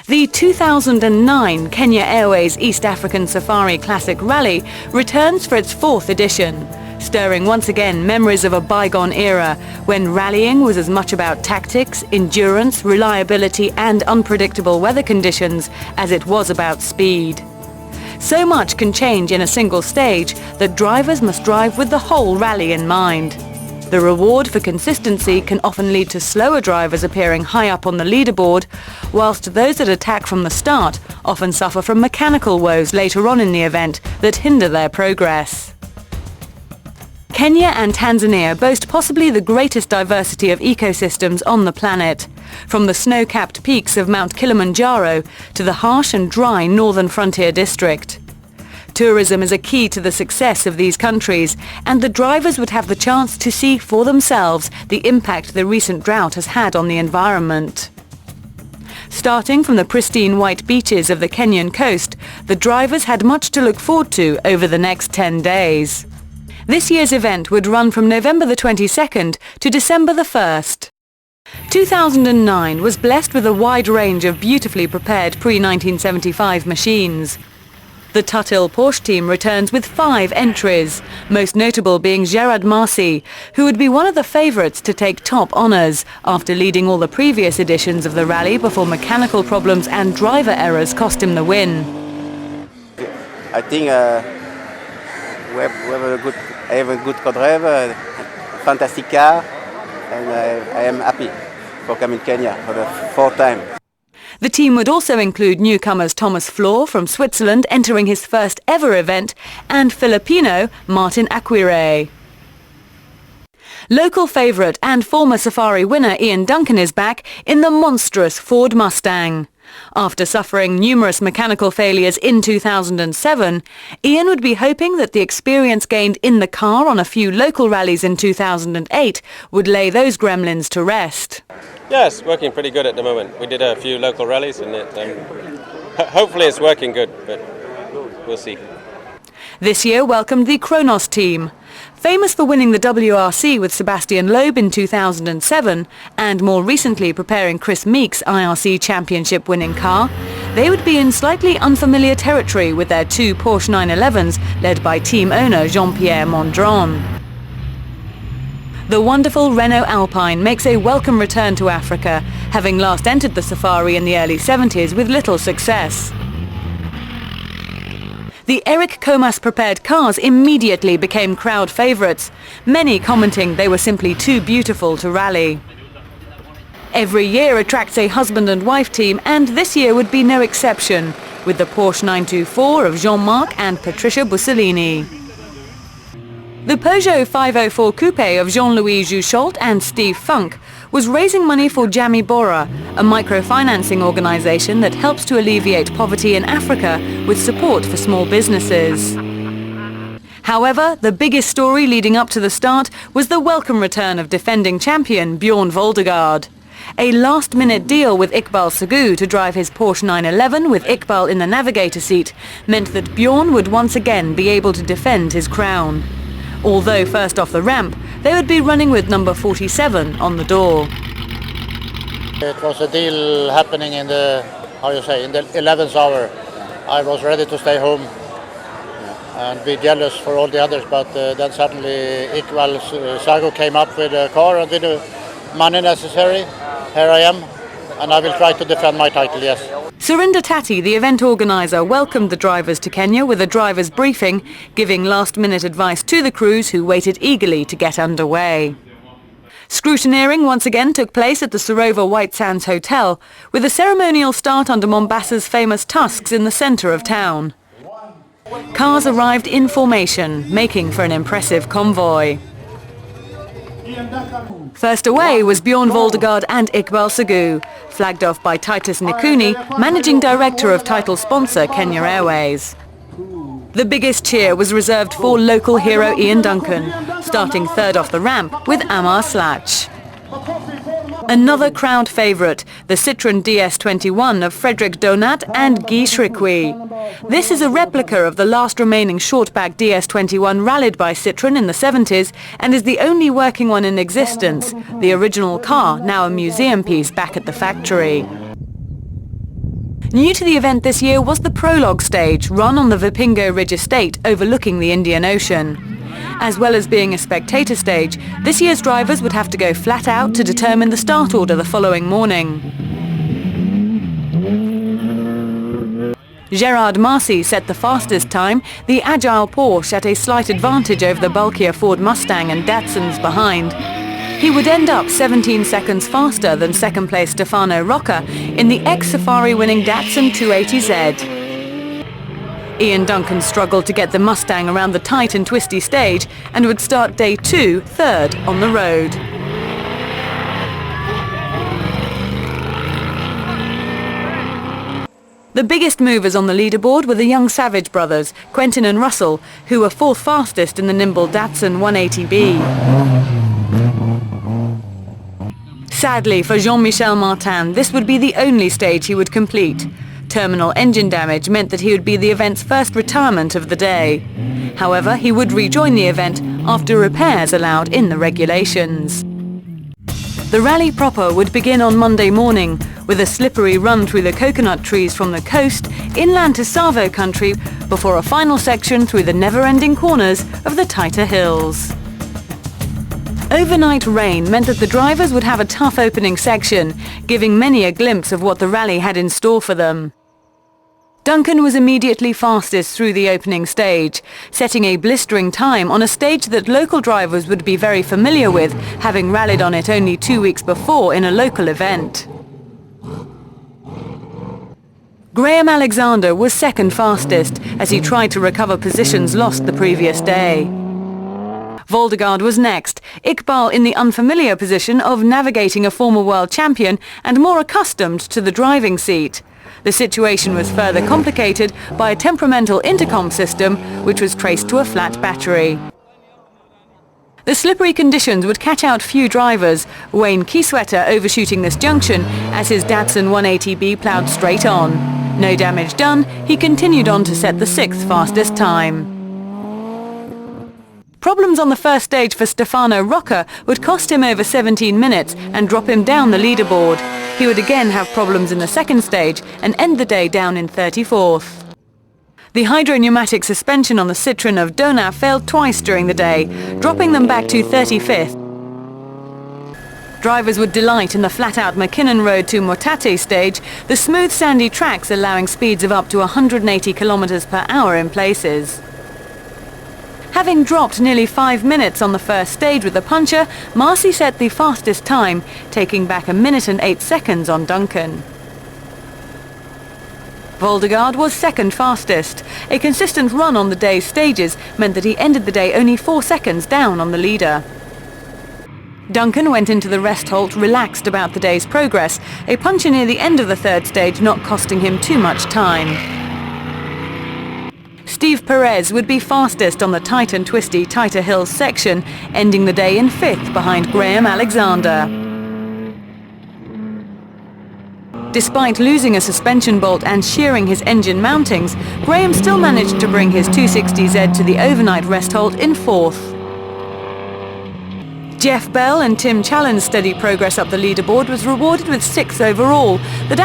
The 2009 Kenya Airways East African Safari Classic Rally returns for its fourth edition, stirring once again memories of a bygone era when rallying was as much about tactics, endurance, reliability and unpredictable weather conditions as it was about speed. So much can change in a single stage that drivers must drive with the whole rally in mind. The reward for consistency can often lead to slower drivers appearing high up on the leaderboard, whilst those that attack from the start often suffer from mechanical woes later on in the event that hinder their progress. Kenya and Tanzania boast possibly the greatest diversity of ecosystems on the planet, from the snow-capped peaks of Mount Kilimanjaro to the harsh and dry northern frontier district. Tourism is a key to the success of these countries, and the drivers would have the chance to see for themselves the impact the recent drought has had on the environment. Starting from the pristine white beaches of the Kenyan coast, the drivers had much to look forward to over the next 10 days. This year's event would run from November the 22nd to December the 1st. 2009 was blessed with a wide range of beautifully prepared pre-1975 machines. The Tutil Porsche team returns with 5 entries, most notable being Gerard Marcy, who would be one of the favourites to take top honours after leading all the previous editions of the rally before mechanical problems and driver errors cost him the win. I think we have a good co-driver, a fantastic car, and I am happy for coming to Kenya for the 4th time. The team would also include newcomers Thomas Flohr from Switzerland entering his first ever event and Filipino Martin Aguirre. Local favourite and former Safari winner Ian Duncan is back in the monstrous Ford Mustang. After suffering numerous mechanical failures in 2007, Ian would be hoping that the experience gained in the car on a few local rallies in 2008 would lay those gremlins to rest. Yeah, it's working pretty good at the moment. We did a few local rallies and hopefully it's working good, but we'll see. This year welcomed the Kronos team. Famous for winning the WRC with Sebastian Loeb in 2007 and more recently preparing Chris Meek's IRC Championship winning car, they would be in slightly unfamiliar territory with their 2 Porsche 911s led by team owner Jean-Pierre Mondron. The wonderful Renault Alpine makes a welcome return to Africa, having last entered the Safari in the early 70s with little success. The Eric Comas prepared cars immediately became crowd favourites, many commenting they were simply too beautiful to rally. Every year attracts a husband and wife team, and this year would be no exception, with the Porsche 924 of Jean-Marc and Patricia Bussolini. The Peugeot 504 Coupe of Jean-Louis Jucholt and Steve Funk was raising money for Jamii Bora, a microfinancing organisation that helps to alleviate poverty in Africa with support for small businesses. However, the biggest story leading up to the start was the welcome return of defending champion Bjorn Voldegaard. A last-minute deal with Iqbal Sagu to drive his Porsche 911 with Iqbal in the navigator seat meant that Bjorn would once again be able to defend his crown. Although first off the ramp, they would be running with number 47 on the door. It was a deal happening in the 11th hour. I was ready to stay home and be jealous for all the others, but then suddenly Iqbal Sagu came up with a car and did the money necessary. Here I am, and I will try to defend my title, yes. Surinder Tati, the event organiser, welcomed the drivers to Kenya with a driver's briefing, giving last-minute advice to the crews who waited eagerly to get underway. Scrutineering once again took place at the Sarova White Sands Hotel, with a ceremonial start under Mombasa's famous tusks in the centre of town. Cars arrived in formation, making for an impressive convoy. First away was Bjorn Voldegaard and Iqbal Sagu, flagged off by Titus Nikuni, managing director of title sponsor Kenya Airways. The biggest cheer was reserved for local hero Ian Duncan, starting third off the ramp with Amar Slach. Another crowd favourite, the Citroën DS21 of Frederick Donat and Guy Shrikwi. This is a replica of the last remaining shortback DS21 rallied by Citroën in the 70s and is the only working one in existence, the original car now a museum piece back at the factory. New to the event this year was the prologue stage, run on the Vipingo Ridge estate overlooking the Indian Ocean. As well as being a spectator stage, this year's drivers would have to go flat out to determine the start order the following morning. Gerard Marcy set the fastest time, the agile Porsche at a slight advantage over the bulkier Ford Mustang and Datsuns behind. He would end up 17 seconds faster than second-place Stefano Rocca in the ex-Safari winning Datsun 280Z. Ian Duncan struggled to get the Mustang around the tight and twisty stage and would start day 2 third on the road. The biggest movers on the leaderboard were the young Savage brothers, Quentin and Russell, who were fourth fastest in the nimble Datsun 180B. Sadly for Jean-Michel Martin, this would be the only stage he would complete. Terminal engine damage meant that he would be the event's first retirement of the day. However, he would rejoin the event after repairs allowed in the regulations. The rally proper would begin on Monday morning, with a slippery run through the coconut trees from the coast inland to Savo country before a final section through the never-ending corners of the Taita Hills. Overnight rain meant that the drivers would have a tough opening section, giving many a glimpse of what the rally had in store for them. Duncan was immediately fastest through the opening stage, setting a blistering time on a stage that local drivers would be very familiar with, having rallied on it only 2 weeks before in a local event. Graham Alexander was second fastest as he tried to recover positions lost the previous day. Voldegaard was next, Iqbal in the unfamiliar position of navigating a former world champion and more accustomed to the driving seat. The situation was further complicated by a temperamental intercom system which was traced to a flat battery. The slippery conditions would catch out few drivers, Wayne Kieswetter overshooting this junction as his Datsun 180B ploughed straight on. No damage done, he continued on to set the 6th fastest time. Problems on the first stage for Stefano Rocca would cost him over 17 minutes and drop him down the leaderboard. He would again have problems in the second stage and end the day down in 34th. The hydropneumatic suspension on the Citroën of Donat failed twice during the day, dropping them back to 35th. Drivers would delight in the flat-out McKinnon Road to Motate stage, the smooth sandy tracks allowing speeds of up to 180 km per hour in places. Having dropped nearly 5 minutes on the first stage with the puncher, Marcy set the fastest time, taking back 1 minute and 8 seconds on Duncan. Voldegaard was second fastest. A consistent run on the day's stages meant that he ended the day only 4 seconds down on the leader. Duncan went into the rest halt relaxed about the day's progress, a puncture near the end of the third stage not costing him too much time. Steve Perez would be fastest on the tight and twisty Taita Hills section, ending the day in 5th behind Graham Alexander. Despite losing a suspension bolt and shearing his engine mountings, Graham still managed to bring his 260Z to the overnight rest halt in 4th. Jeff Bell and Tim Challen's steady progress up the leaderboard was rewarded with 6th overall. The